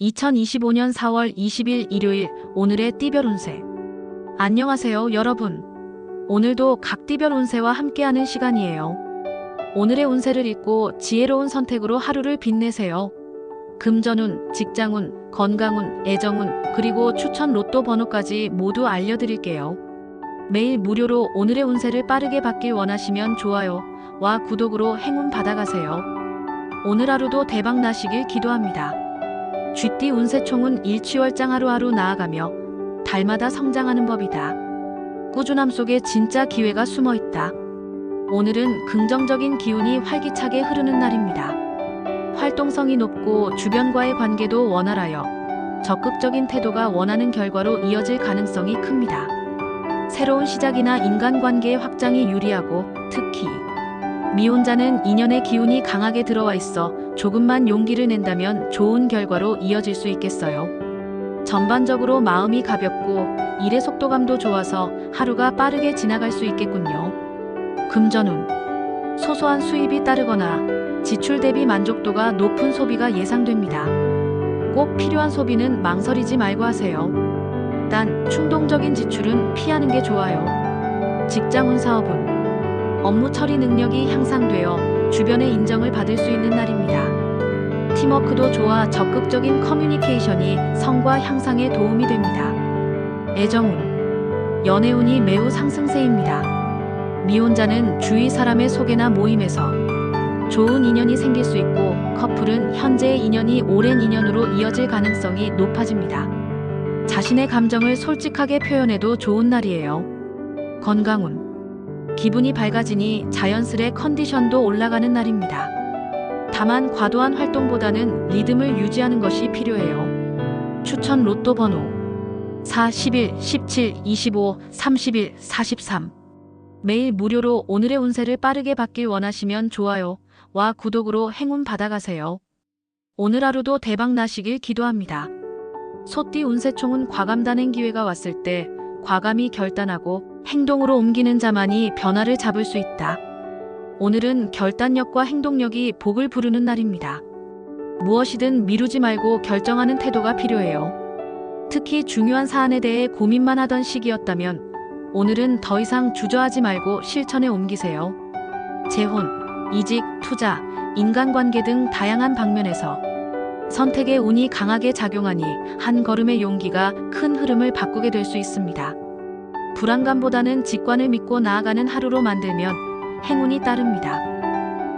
2025년 4월 20일 일요일 오늘의 띠별 운세. 안녕하세요 여러분. 오늘도 각 띠별 운세와 함께하는 시간이에요. 오늘의 운세를 읽고 지혜로운 선택으로 하루를 빛내세요. 금전운, 직장운, 건강운, 애정운, 그리고 추천 로또 번호까지 모두 알려드릴게요. 매일 무료로 오늘의 운세를 빠르게 받길 원하시면 좋아요와 구독으로 행운 받아가세요. 오늘 하루도 대박 나시길 기도합니다. 쥐띠 운세총은 일취월장 하루하루 나아가며 달마다 성장하는 법이다. 꾸준함 속에 진짜 기회가 숨어있다. 오늘은 긍정적인 기운이 활기차게 흐르는 날입니다. 활동성이 높고 주변과의 관계도 원활하여 적극적인 태도가 원하는 결과로 이어질 가능성이 큽니다. 새로운 시작이나 인간관계의 확장이 유리하고 특히 미혼자는 인연의 기운이 강하게 들어와 있어 조금만 용기를 낸다면 좋은 결과로 이어질 수 있겠어요. 전반적으로 마음이 가볍고 일의 속도감도 좋아서 하루가 빠르게 지나갈 수 있겠군요. 금전운. 소소한 수입이 따르거나 지출 대비 만족도가 높은 소비가 예상됩니다. 꼭 필요한 소비는 망설이지 말고 하세요. 단 충동적인 지출은 피하는 게 좋아요. 직장운 사업운. 업무 처리 능력이 향상되어 주변의 인정을 받을 수 있는 날입니다. 팀워크도 좋아 적극적인 커뮤니케이션이 성과 향상에 도움이 됩니다. 애정운. 연애운이 매우 상승세입니다. 미혼자는 주위 사람의 소개나 모임에서 좋은 인연이 생길 수 있고 커플은 현재의 인연이 오랜 인연으로 이어질 가능성이 높아집니다. 자신의 감정을 솔직하게 표현해도 좋은 날이에요. 건강운. 기분이 밝아지니 자연스레 컨디션도 올라가는 날입니다. 다만 과도한 활동보다는 리듬을 유지하는 것이 필요해요. 추천 로또 번호 4, 11, 17, 25, 31, 43. 매일 무료로 오늘의 운세를 빠르게 받길 원하시면 좋아요와 구독으로 행운 받아가세요. 오늘 하루도 대박 나시길 기도합니다. 소띠 운세총은 과감단행 기회가 왔을 때 과감히 결단하고 행동으로 옮기는 자만이 변화를 잡을 수 있다. 오늘은 결단력과 행동력이 복을 부르는 날입니다. 무엇이든 미루지 말고 결정하는 태도가 필요해요. 특히 중요한 사안에 대해 고민만 하던 시기였다면 오늘은 더 이상 주저하지 말고 실천에 옮기세요. 재혼, 이직, 투자, 인간관계 등 다양한 방면에서 선택의 운이 강하게 작용하니 한 걸음의 용기가 큰 흐름을 바꾸게 될 수 있습니다. 불안감보다는 직관을 믿고 나아가는 하루로 만들면 행운이 따릅니다.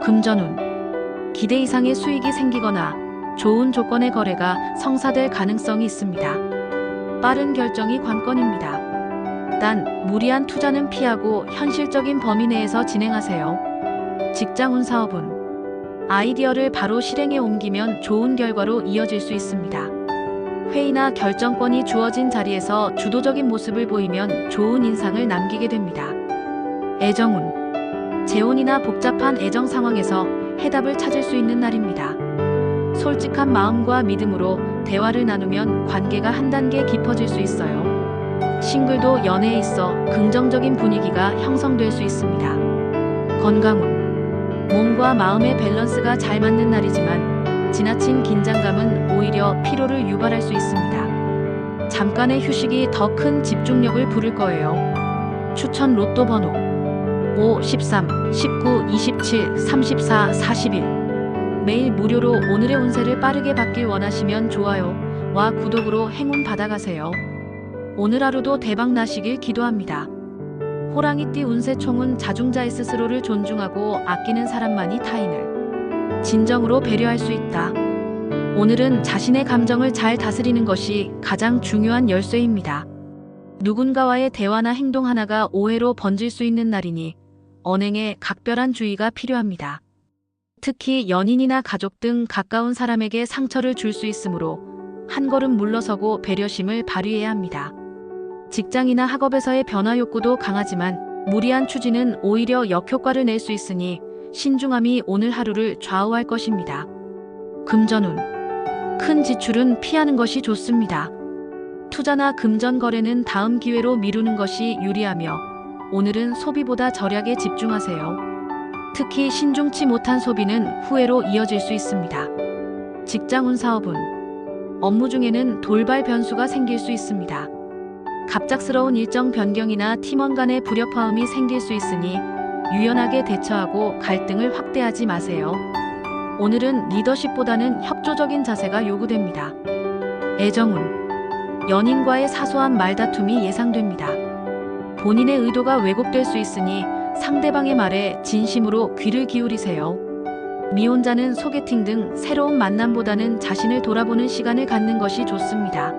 금전운. 기대 이상의 수익이 생기거나 좋은 조건의 거래가 성사될 가능성이 있습니다. 빠른 결정이 관건입니다. 단 무리한 투자는 피하고 현실적인 범위 내에서 진행하세요. 직장운 사업운. 아이디어를 바로 실행에 옮기면 좋은 결과로 이어질 수 있습니다. 회의나 결정권이 주어진 자리에서 주도적인 모습을 보이면 좋은 인상을 남기게 됩니다. 애정운. 재혼이나 복잡한 애정 상황에서 해답을 찾을 수 있는 날입니다. 솔직한 마음과 믿음으로 대화를 나누면 관계가 한 단계 깊어질 수 있어요. 싱글도 연애에 있어 긍정적인 분위기가 형성될 수 있습니다. 건강운. 몸과 마음의 밸런스가 잘 맞는 날이지만 지나친 긴장감은 오히려 피로를 유발할 수 있습니다. 잠깐의 휴식이 더 큰 집중력을 부를 거예요. 추천 로또 번호 5, 13, 19, 27, 34, 41. 매일 무료로 오늘의 운세를 빠르게 받길 원하시면 좋아요와 구독으로 행운 받아가세요. 오늘 하루도 대박 나시길 기도합니다. 호랑이띠 운세총은 자중자애 스스로를 존중하고 아끼는 사람만이 타인을 진정으로 배려할 수 있다. 오늘은 자신의 감정을 잘 다스리는 것이 가장 중요한 열쇠입니다. 누군가와의 대화나 행동 하나가 오해로 번질 수 있는 날이니 언행에 각별한 주의가 필요합니다. 특히 연인이나 가족 등 가까운 사람에게 상처를 줄 수 있으므로 한 걸음 물러서고 배려심을 발휘해야 합니다. 직장이나 학업에서의 변화 욕구도 강하지만 무리한 추진은 오히려 역효과를 낼 수 있으니 신중함이 오늘 하루를 좌우할 것입니다. 금전운. 큰 지출은 피하는 것이 좋습니다. 투자나 금전 거래는 다음 기회로 미루는 것이 유리하며 오늘은 소비보다 절약에 집중하세요. 특히 신중치 못한 소비는 후회로 이어질 수 있습니다. 직장운 사업운. 업무 중에는 돌발 변수가 생길 수 있습니다. 갑작스러운 일정 변경이나 팀원 간의 불협화음이 생길 수 있으니 유연하게 대처하고 갈등을 확대하지 마세요. 오늘은 리더십보다는 협조적인 자세가 요구됩니다. 애정운. 연인과의 사소한 말다툼이 예상됩니다. 본인의 의도가 왜곡될 수 있으니 상대방의 말에 진심으로 귀를 기울이세요. 미혼자는 소개팅 등 새로운 만남보다는 자신을 돌아보는 시간을 갖는 것이 좋습니다.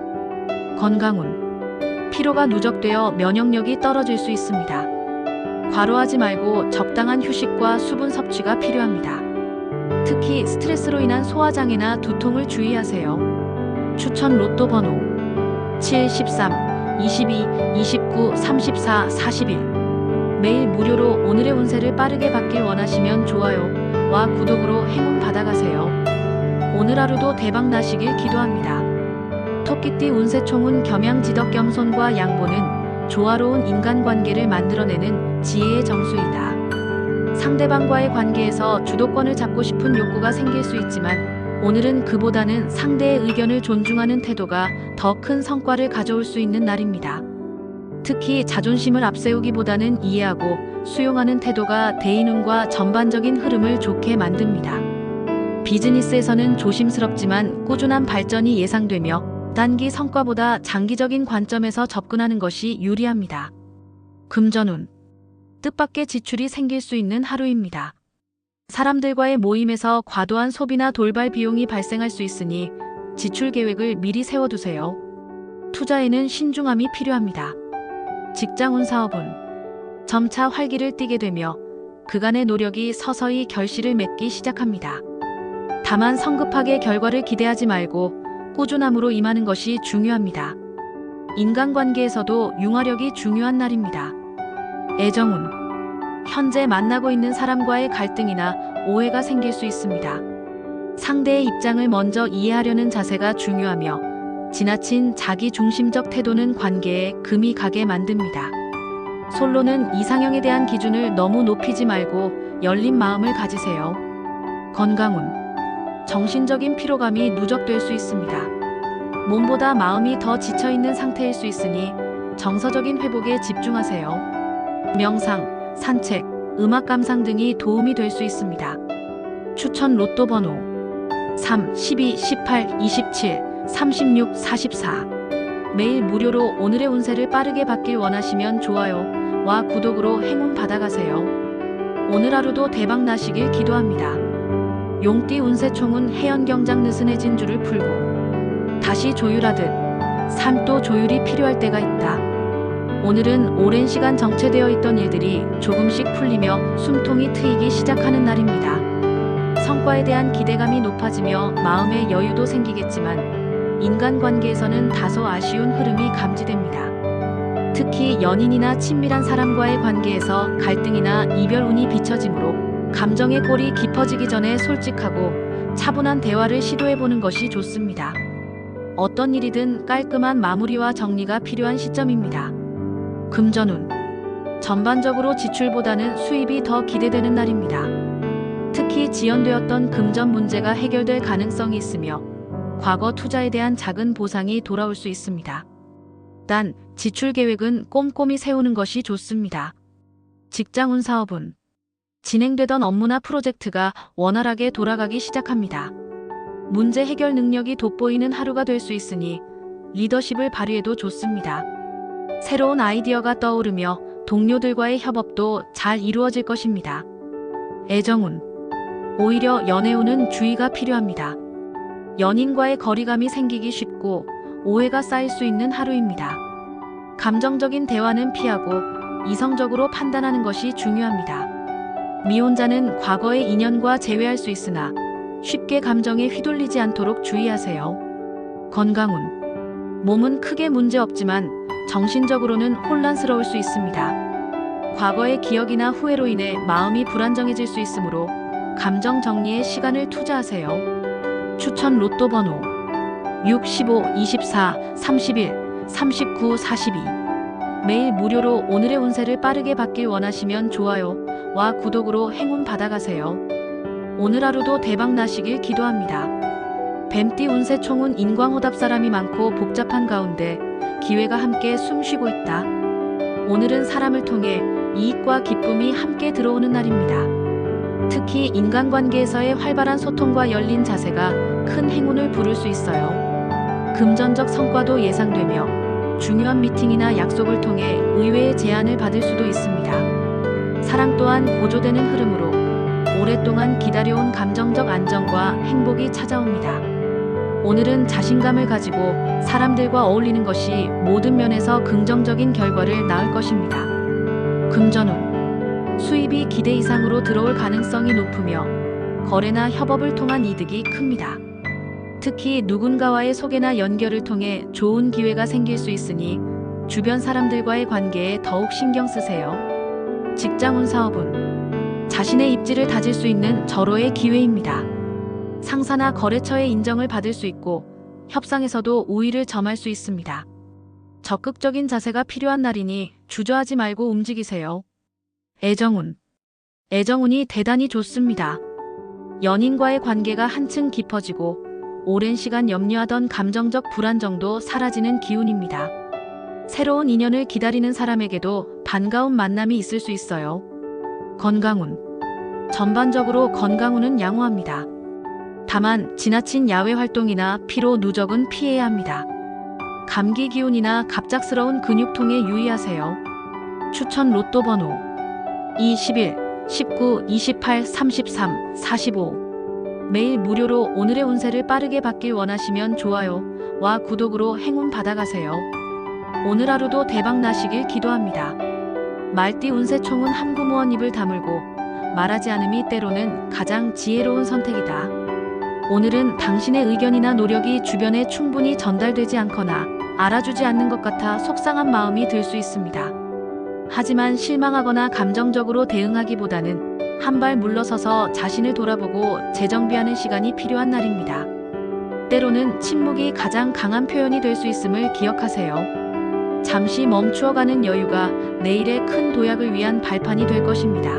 건강운. 피로가 누적되어 면역력이 떨어질 수 있습니다. 과로하지 말고 적당한 휴식과 수분 섭취가 필요합니다. 특히 스트레스로 인한 소화장애나 두통을 주의하세요. 추천 로또 번호 7, 13, 22, 29, 34, 41. 매일 무료로 오늘의 운세를 빠르게 받길 원하시면 좋아요와 구독으로 행운 받아가세요. 오늘 하루도 대박 나시길 기도합니다. 토끼띠 운세총은 겸양지덕겸손과 양보는 조화로운 인간관계를 만들어내는 지혜의 정수이다. 상대방과의 관계에서 주도권을 잡고 싶은 욕구가 생길 수 있지만 오늘은 그보다는 상대의 의견을 존중하는 태도가 더 큰 성과를 가져올 수 있는 날입니다. 특히 자존심을 앞세우기보다는 이해하고 수용하는 태도가 대인운과 전반적인 흐름을 좋게 만듭니다. 비즈니스에서는 조심스럽지만 꾸준한 발전이 예상되며 단기 성과보다 장기적인 관점에서 접근하는 것이 유리합니다. 금전운. 뜻밖의 지출이 생길 수 있는 하루입니다. 사람들과의 모임에서 과도한 소비나 돌발 비용이 발생할 수 있으니 지출 계획을 미리 세워두세요. 투자에는 신중함이 필요합니다. 직장운 사업운. 점차 활기를 띠게 되며 그간의 노력이 서서히 결실을 맺기 시작합니다. 다만 성급하게 결과를 기대하지 말고 꾸준함으로 임하는 것이 중요합니다. 인간관계에서도 융화력이 중요한 날입니다. 애정운. 현재 만나고 있는 사람과의 갈등이나 오해가 생길 수 있습니다. 상대의 입장을 먼저 이해하려는 자세가 중요하며 지나친 자기 중심적 태도는 관계에 금이 가게 만듭니다. 솔로는 이상형에 대한 기준을 너무 높이지 말고 열린 마음을 가지세요. 건강운. 정신적인 피로감이 누적될 수 있습니다. 몸보다 마음이 더 지쳐있는 상태일 수 있으니 정서적인 회복에 집중하세요. 명상, 산책, 음악 감상 등이 도움이 될 수 있습니다. 추천 로또 번호 3, 12, 18, 27, 36, 44. 매일 무료로 오늘의 운세를 빠르게 받길 원하시면 좋아요와 구독으로 행운 받아가세요. 오늘 하루도 대박 나시길 기도합니다. 용띠 운세총은 해연경장 느슨해진 줄을 풀고 다시 조율하듯 삶도 조율이 필요할 때가 있다. 오늘은 오랜 시간 정체되어 있던 일들이 조금씩 풀리며 숨통이 트이기 시작하는 날입니다. 성과에 대한 기대감이 높아지며 마음의 여유도 생기겠지만 인간관계에서는 다소 아쉬운 흐름이 감지됩니다. 특히 연인이나 친밀한 사람과의 관계에서 갈등이나 이별운이 비춰지므로 감정의 골이 깊어지기 전에 솔직하고 차분한 대화를 시도해보는 것이 좋습니다. 어떤 일이든 깔끔한 마무리와 정리가 필요한 시점입니다. 금전운. 전반적으로 지출보다는 수입이 더 기대되는 날입니다. 특히 지연되었던 금전 문제가 해결될 가능성이 있으며 과거 투자에 대한 작은 보상이 돌아올 수 있습니다. 단, 지출 계획은 꼼꼼히 세우는 것이 좋습니다. 직장운 사업운. 진행되던 업무나 프로젝트가 원활하게 돌아가기 시작합니다. 문제 해결 능력이 돋보이는 하루가 될 수 있으니 리더십을 발휘해도 좋습니다. 새로운 아이디어가 떠오르며 동료들과의 협업도 잘 이루어질 것입니다. 애정운. 오히려 연애운은 주의가 필요합니다. 연인과의 거리감이 생기기 쉽고 오해가 쌓일 수 있는 하루입니다. 감정적인 대화는 피하고 이성적으로 판단하는 것이 중요합니다. 미혼자는 과거의 인연과 재회할 수 있으나 쉽게 감정에 휘둘리지 않도록 주의하세요. 건강운. 몸은 크게 문제 없지만 정신적으로는 혼란스러울 수 있습니다. 과거의 기억이나 후회로 인해 마음이 불안정해질 수 있으므로 감정 정리에 시간을 투자하세요. 추천 로또 번호 6, 15, 24, 31, 39, 42. 매일 무료로 오늘의 운세를 빠르게 받길 원하시면 좋아요와 구독으로 행운 받아가세요. 오늘 하루도 대박 나시길 기도합니다. 뱀띠 운세총은 인광호답 사람이 많고 복잡한 가운데 기회가 함께 숨쉬고 있다. 오늘은 사람을 통해 이익과 기쁨이 함께 들어오는 날입니다. 특히 인간관계에서의 활발한 소통과 열린 자세가 큰 행운을 부를 수 있어요. 금전적 성과도 예상되며 중요한 미팅이나 약속을 통해 의외의 제안을 받을 수도 있습니다. 사랑 또한 고조되는 흐름으로 오랫동안 기다려온 감정적 안정과 행복이 찾아옵니다. 오늘은 자신감을 가지고 사람들과 어울리는 것이 모든 면에서 긍정적인 결과를 낳을 것입니다. 금전운. 수입이 기대 이상으로 들어올 가능성이 높으며 거래나 협업을 통한 이득이 큽니다. 특히 누군가와의 소개나 연결을 통해 좋은 기회가 생길 수 있으니 주변 사람들과의 관계에 더욱 신경 쓰세요. 직장운 사업운. 자신의 입지를 다질 수 있는 절호의 기회입니다. 상사나 거래처의 인정을 받을 수 있고 협상에서도 우위를 점할 수 있습니다. 적극적인 자세가 필요한 날이니 주저하지 말고 움직이세요. 애정운. 애정운이 대단히 좋습니다. 연인과의 관계가 한층 깊어지고 오랜 시간 염려하던 감정적 불안정도 사라지는 기운입니다. 새로운 인연을 기다리는 사람에게도 반가운 만남이 있을 수 있어요. 건강운. 전반적으로 건강운은 양호합니다. 다만 지나친 야외 활동이나 피로 누적은 피해야 합니다. 감기 기운이나 갑작스러운 근육통에 유의하세요. 추천 로또 번호 21, 19, 28, 33, 45. 매일 무료로 오늘의 운세를 빠르게 받길 원하시면 좋아요와 구독으로 행운 받아가세요. 오늘 하루도 대박 나시길 기도합니다. 말띠 운세총은 함구무원 입을 다물고 말하지 않음이 때로는 가장 지혜로운 선택이다. 오늘은 당신의 의견이나 노력이 주변에 충분히 전달되지 않거나 알아주지 않는 것 같아 속상한 마음이 들 수 있습니다. 하지만 실망하거나 감정적으로 대응하기보다는 한 발 물러서서 자신을 돌아보고 재정비하는 시간이 필요한 날입니다. 때로는 침묵이 가장 강한 표현이 될 수 있음을 기억하세요. 잠시 멈추어가는 여유가 내일의 큰 도약을 위한 발판이 될 것입니다.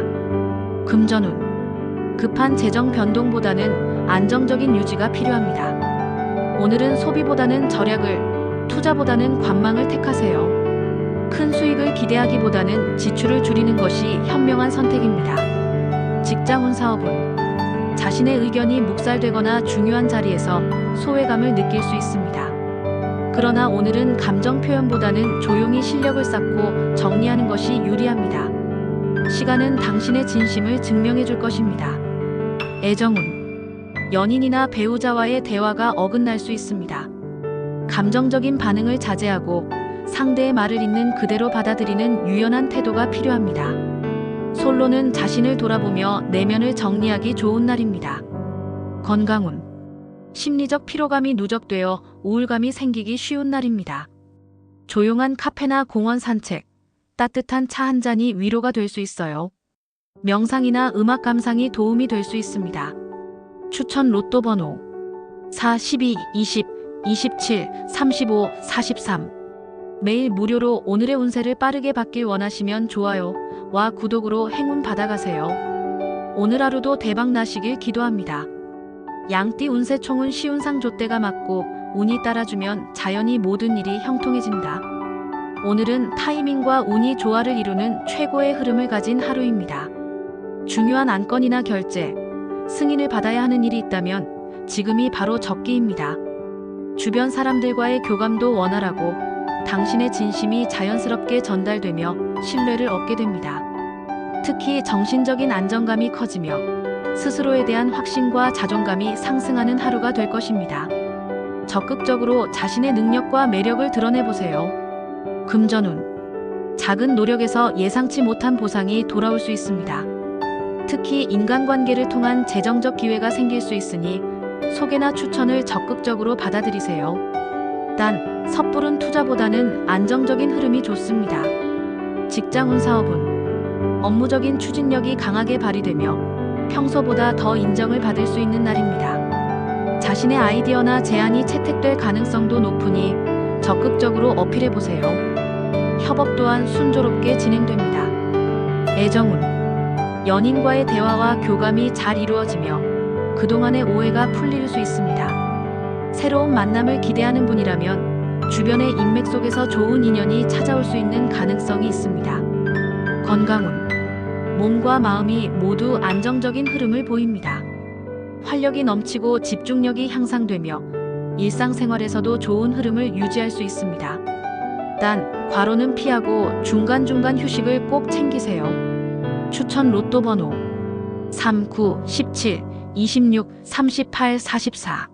금전운. 급한 재정 변동보다는 안정적인 유지가 필요합니다. 오늘은 소비보다는 절약을, 투자보다는 관망을 택하세요. 큰 수익을 기대하기보다는 지출을 줄이는 것이 현명한 선택입니다. 직장운 사업운. 자신의 의견이 묵살되거나 중요한 자리에서 소외감을 느낄 수 있습니다. 그러나 오늘은 감정 표현보다는 조용히 실력을 쌓고 정리하는 것이 유리합니다. 시간은 당신의 진심을 증명해 줄 것입니다. 애정운. 연인이나 배우자와의 대화가 어긋날 수 있습니다. 감정적인 반응을 자제하고 상대의 말을 있는 그대로 받아들이는 유연한 태도가 필요합니다. 솔로는 자신을 돌아보며 내면을 정리하기 좋은 날입니다. 건강운. 심리적 피로감이 누적되어 우울감이 생기기 쉬운 날입니다. 조용한 카페나 공원 산책, 따뜻한 차 한 잔이 위로가 될 수 있어요. 명상이나 음악 감상이 도움이 될 수 있습니다. 추천 로또 번호 4, 12, 20, 27, 35, 43. 매일 무료로 오늘의 운세를 빠르게 받길 원하시면 좋아요와 구독으로 행운 받아가세요. 오늘 하루도 대박 나시길 기도합니다. 양띠 운세총은 시운상 좆대가 맞고 운이 따라주면 자연히 모든 일이 형통해진다. 오늘은 타이밍과 운이 조화를 이루는 최고의 흐름을 가진 하루입니다. 중요한 안건이나 결제, 승인을 받아야 하는 일이 있다면 지금이 바로 적기입니다. 주변 사람들과의 교감도 원활하고 당신의 진심이 자연스럽게 전달되며 신뢰를 얻게 됩니다. 특히 정신적인 안정감이 커지며 스스로에 대한 확신과 자존감이 상승하는 하루가 될 것입니다. 적극적으로 자신의 능력과 매력을 드러내보세요. 금전운. 작은 노력에서 예상치 못한 보상이 돌아올 수 있습니다. 특히 인간관계를 통한 재정적 기회가 생길 수 있으니 소개나 추천을 적극적으로 받아들이세요. 단, 섣부른 투자보다는 안정적인 흐름이 좋습니다. 직장운 사업운. 업무적인 추진력이 강하게 발휘되며 평소보다 더 인정을 받을 수 있는 날입니다. 자신의 아이디어나 제안이 채택될 가능성도 높으니 적극적으로 어필해보세요. 협업 또한 순조롭게 진행됩니다. 애정운. 연인과의 대화와 교감이 잘 이루어지며 그동안의 오해가 풀릴 수 있습니다. 새로운 만남을 기대하는 분이라면 주변의 인맥 속에서 좋은 인연이 찾아올 수 있는 가능성이 있습니다. 건강운. 몸과 마음이 모두 안정적인 흐름을 보입니다. 활력이 넘치고 집중력이 향상되며 일상생활에서도 좋은 흐름을 유지할 수 있습니다. 단, 과로는 피하고 중간중간 휴식을 꼭 챙기세요. 추천 로또 번호 3, 9, 17, 26, 38, 44.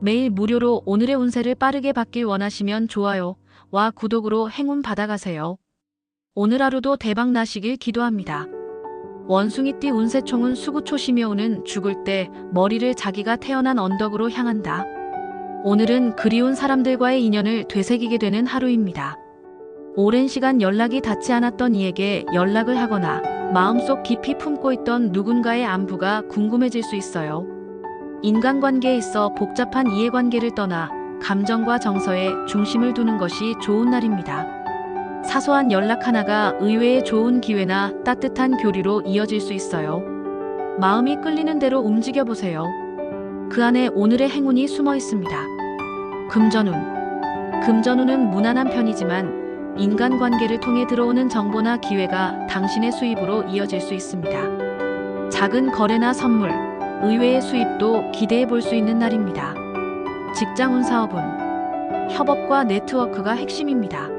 매일 무료로 오늘의 운세를 빠르게 받길 원하시면 좋아요와 구독으로 행운 받아가세요. 오늘 하루도 대박 나시길 기도합니다. 원숭이띠 운세총은 수구초심이 오는 죽을 때 머리를 자기가 태어난 언덕으로 향한다. 오늘은 그리운 사람들과의 인연을 되새기게 되는 하루입니다. 오랜 시간 연락이 닿지 않았던 이에게 연락을 하거나 마음속 깊이 품고 있던 누군가의 안부가 궁금해질 수 있어요. 인간관계에 있어 복잡한 이해관계를 떠나 감정과 정서에 중심을 두는 것이 좋은 날입니다. 사소한 연락 하나가 의외의 좋은 기회나 따뜻한 교류로 이어질 수 있어요. 마음이 끌리는 대로 움직여보세요. 그 안에 오늘의 행운이 숨어 있습니다. 금전운. 금전운은 무난한 편이지만 인간관계를 통해 들어오는 정보나 기회가 당신의 수입으로 이어질 수 있습니다. 작은 거래나 선물, 의외의 수입도 기대해 볼 수 있는 날입니다. 직장운 사업운. 협업과 네트워크가 핵심입니다.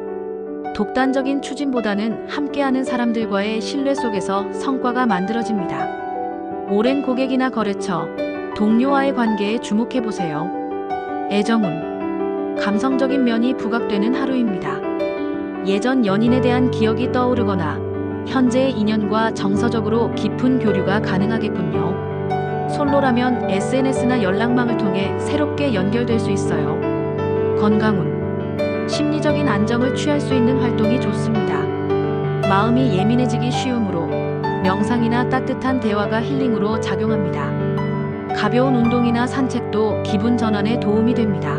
독단적인 추진보다는 함께하는 사람들과의 신뢰 속에서 성과가 만들어집니다. 오랜 고객이나 거래처, 동료와의 관계에 주목해보세요. 애정운. 감성적인 면이 부각되는 하루입니다. 예전 연인에 대한 기억이 떠오르거나 현재의 인연과 정서적으로 깊은 교류가 가능하겠군요. 솔로라면 SNS나 연락망을 통해 새롭게 연결될 수 있어요. 건강운. 심리적인 안정을 취할 수 있는 활동이 좋습니다. 마음이 예민해지기 쉬우므로 명상이나 따뜻한 대화가 힐링으로 작용합니다. 가벼운 운동이나 산책도 기분 전환에 도움이 됩니다.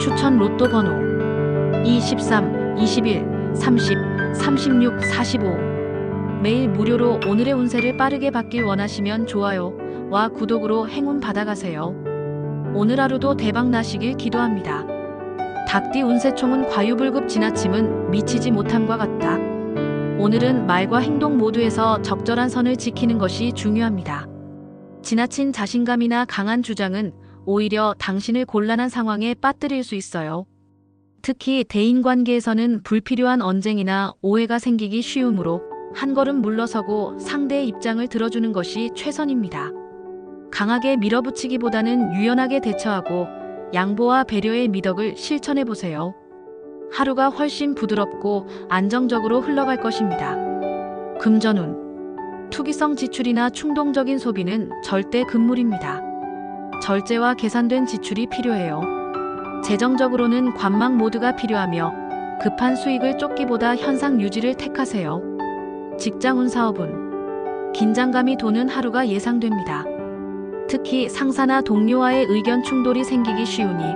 추천 로또 번호 23, 21, 30, 36, 45. 매일 무료로 오늘의 운세를 빠르게 받길 원하시면 좋아요와 구독으로 행운 받아가세요. 오늘 하루도 대박 나시길 기도합니다. 닭띠 운세총은 과유불급 지나침은 미치지 못함과 같다. 오늘은 말과 행동 모두에서 적절한 선을 지키는 것이 중요합니다. 지나친 자신감이나 강한 주장은 오히려 당신을 곤란한 상황에 빠뜨릴 수 있어요. 특히 대인관계에서는 불필요한 언쟁이나 오해가 생기기 쉬우므로 한 걸음 물러서고 상대의 입장을 들어주는 것이 최선입니다. 강하게 밀어붙이기보다는 유연하게 대처하고 양보와 배려의 미덕을 실천해보세요. 하루가 훨씬 부드럽고 안정적으로 흘러갈 것입니다. 금전운. 투기성 지출이나 충동적인 소비는 절대 금물입니다. 절제와 계산된 지출이 필요해요. 재정적으로는 관망 모드가 필요하며 급한 수익을 쫓기보다 현상 유지를 택하세요. 직장운 사업운. 긴장감이 도는 하루가 예상됩니다. 특히 상사나 동료와의 의견 충돌이 생기기 쉬우니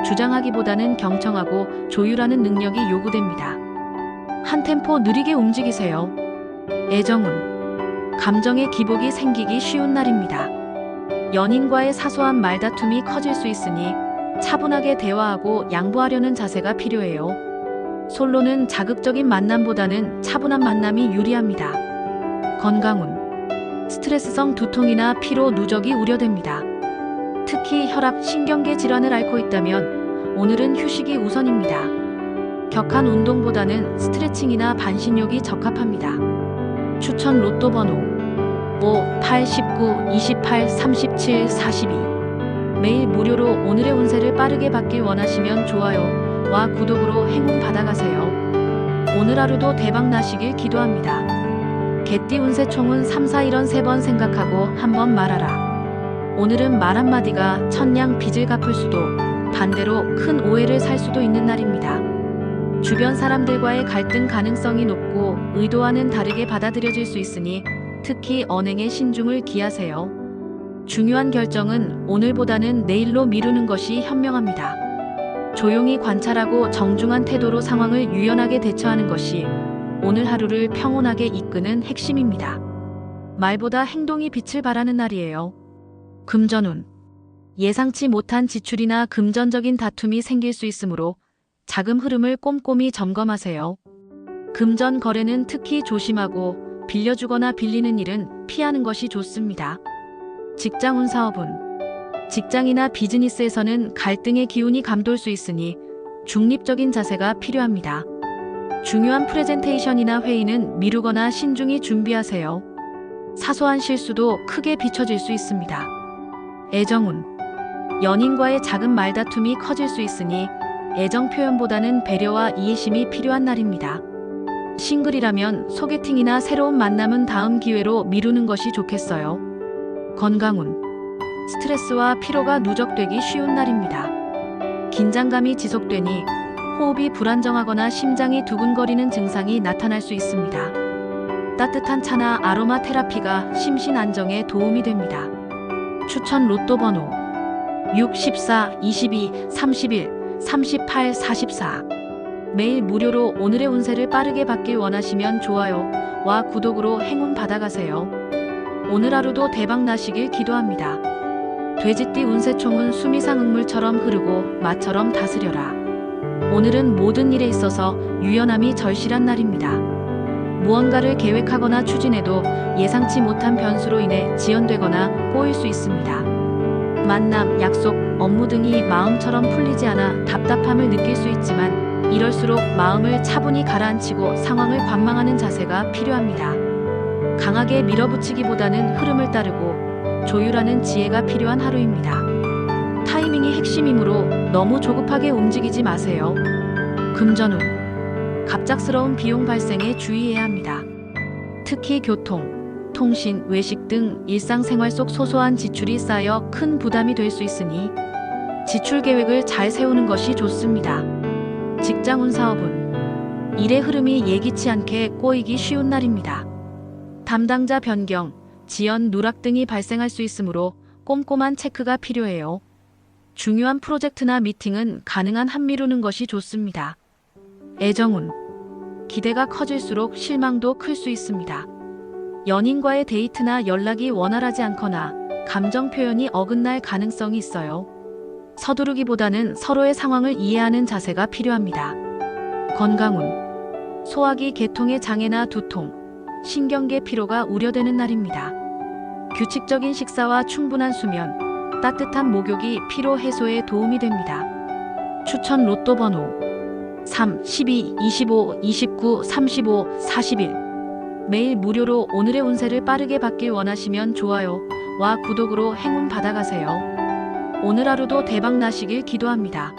주장하기보다는 경청하고 조율하는 능력이 요구됩니다. 한 템포 느리게 움직이세요. 애정운. 감정의 기복이 생기기 쉬운 날입니다. 연인과의 사소한 말다툼이 커질 수 있으니 차분하게 대화하고 양보하려는 자세가 필요해요. 솔로는 자극적인 만남보다는 차분한 만남이 유리합니다. 건강운. 스트레스성 두통이나 피로 누적이 우려됩니다. 특히 혈압, 신경계 질환을 앓고 있다면 오늘은 휴식이 우선입니다. 격한 운동보다는 스트레칭이나 반신욕이 적합합니다. 추천 로또 번호 5, 8, 19, 28, 37, 42. 매일 무료로 오늘의 운세를 빠르게 받길 원하시면 좋아요와 구독으로 행운 받아가세요. 오늘 하루도 대박 나시길 기도합니다. 개띠 운세총은 3, 4, 1원 3번 생각하고 한번 말하라. 오늘은 말 한마디가 천냥 빚을 갚을 수도 반대로 큰 오해를 살 수도 있는 날입니다. 주변 사람들과의 갈등 가능성이 높고 의도와는 다르게 받아들여질 수 있으니 특히 언행에 신중을 기하세요. 중요한 결정은 오늘보다는 내일로 미루는 것이 현명합니다. 조용히 관찰하고 정중한 태도로 상황을 유연하게 대처하는 것이 오늘 하루를 평온하게 이끄는 핵심입니다. 말보다 행동이 빛을 발하는 날이에요. 금전운. 예상치 못한 지출이나 금전적인 다툼이 생길 수 있으므로 자금 흐름을 꼼꼼히 점검하세요. 금전 거래는 특히 조심하고 빌려주거나 빌리는 일은 피하는 것이 좋습니다. 직장운 사업운. 직장이나 비즈니스에서는 갈등의 기운이 감돌 수 있으니 중립적인 자세가 필요합니다. 중요한 프레젠테이션이나 회의는 미루거나 신중히 준비하세요. 사소한 실수도 크게 비춰질 수 있습니다. 애정운. 연인과의 작은 말다툼이 커질 수 있으니 애정 표현보다는 배려와 이해심이 필요한 날입니다. 싱글이라면 소개팅이나 새로운 만남은 다음 기회로 미루는 것이 좋겠어요. 건강운. 스트레스와 피로가 누적되기 쉬운 날입니다. 긴장감이 지속되니 호흡이 불안정하거나 심장이 두근거리는 증상이 나타날 수 있습니다. 따뜻한 차나 아로마 테라피가 심신 안정에 도움이 됩니다. 추천 로또 번호 6, 14, 22, 31, 38, 44. 매일 무료로 오늘의 운세를 빠르게 받길 원하시면 좋아요와 구독으로 행운 받아가세요. 오늘 하루도 대박 나시길 기도합니다. 돼지띠 운세총은 수미상응물처럼 흐르고 마처럼 다스려라. 오늘은 모든 일에 있어서 유연함이 절실한 날입니다. 무언가를 계획하거나 추진해도 예상치 못한 변수로 인해 지연되거나 꼬일 수 있습니다. 만남, 약속, 업무 등이 마음처럼 풀리지 않아 답답함을 느낄 수 있지만 이럴수록 마음을 차분히 가라앉히고 상황을 관망하는 자세가 필요합니다. 강하게 밀어붙이기보다는 흐름을 따르고 조율하는 지혜가 필요한 하루입니다. 타이밍이 핵심이므로 너무 조급하게 움직이지 마세요. 금전운. 갑작스러운 비용 발생에 주의해야 합니다. 특히 교통, 통신, 외식 등 일상생활 속 소소한 지출이 쌓여 큰 부담이 될 수 있으니 지출 계획을 잘 세우는 것이 좋습니다. 직장운 사업운. 일의 흐름이 예기치 않게 꼬이기 쉬운 날입니다. 담당자 변경, 지연, 누락 등이 발생할 수 있으므로 꼼꼼한 체크가 필요해요. 중요한 프로젝트나 미팅은 가능한 한 미루는 것이 좋습니다. 애정운. 기대가 커질수록 실망도 클 수 있습니다. 연인과의 데이트나 연락이 원활하지 않거나 감정 표현이 어긋날 가능성이 있어요. 서두르기보다는 서로의 상황을 이해하는 자세가 필요합니다. 건강운. 소화기 계통의 장애나 두통, 신경계 피로가 우려되는 날입니다. 규칙적인 식사와 충분한 수면, 따뜻한 목욕이 피로 해소에 도움이 됩니다. 추천 로또 번호 3, 12, 25, 29, 35, 41. 매일 무료로 오늘의 운세를 빠르게 받길 원하시면 좋아요와 구독으로 행운 받아가세요. 오늘 하루도 대박 나시길 기도합니다.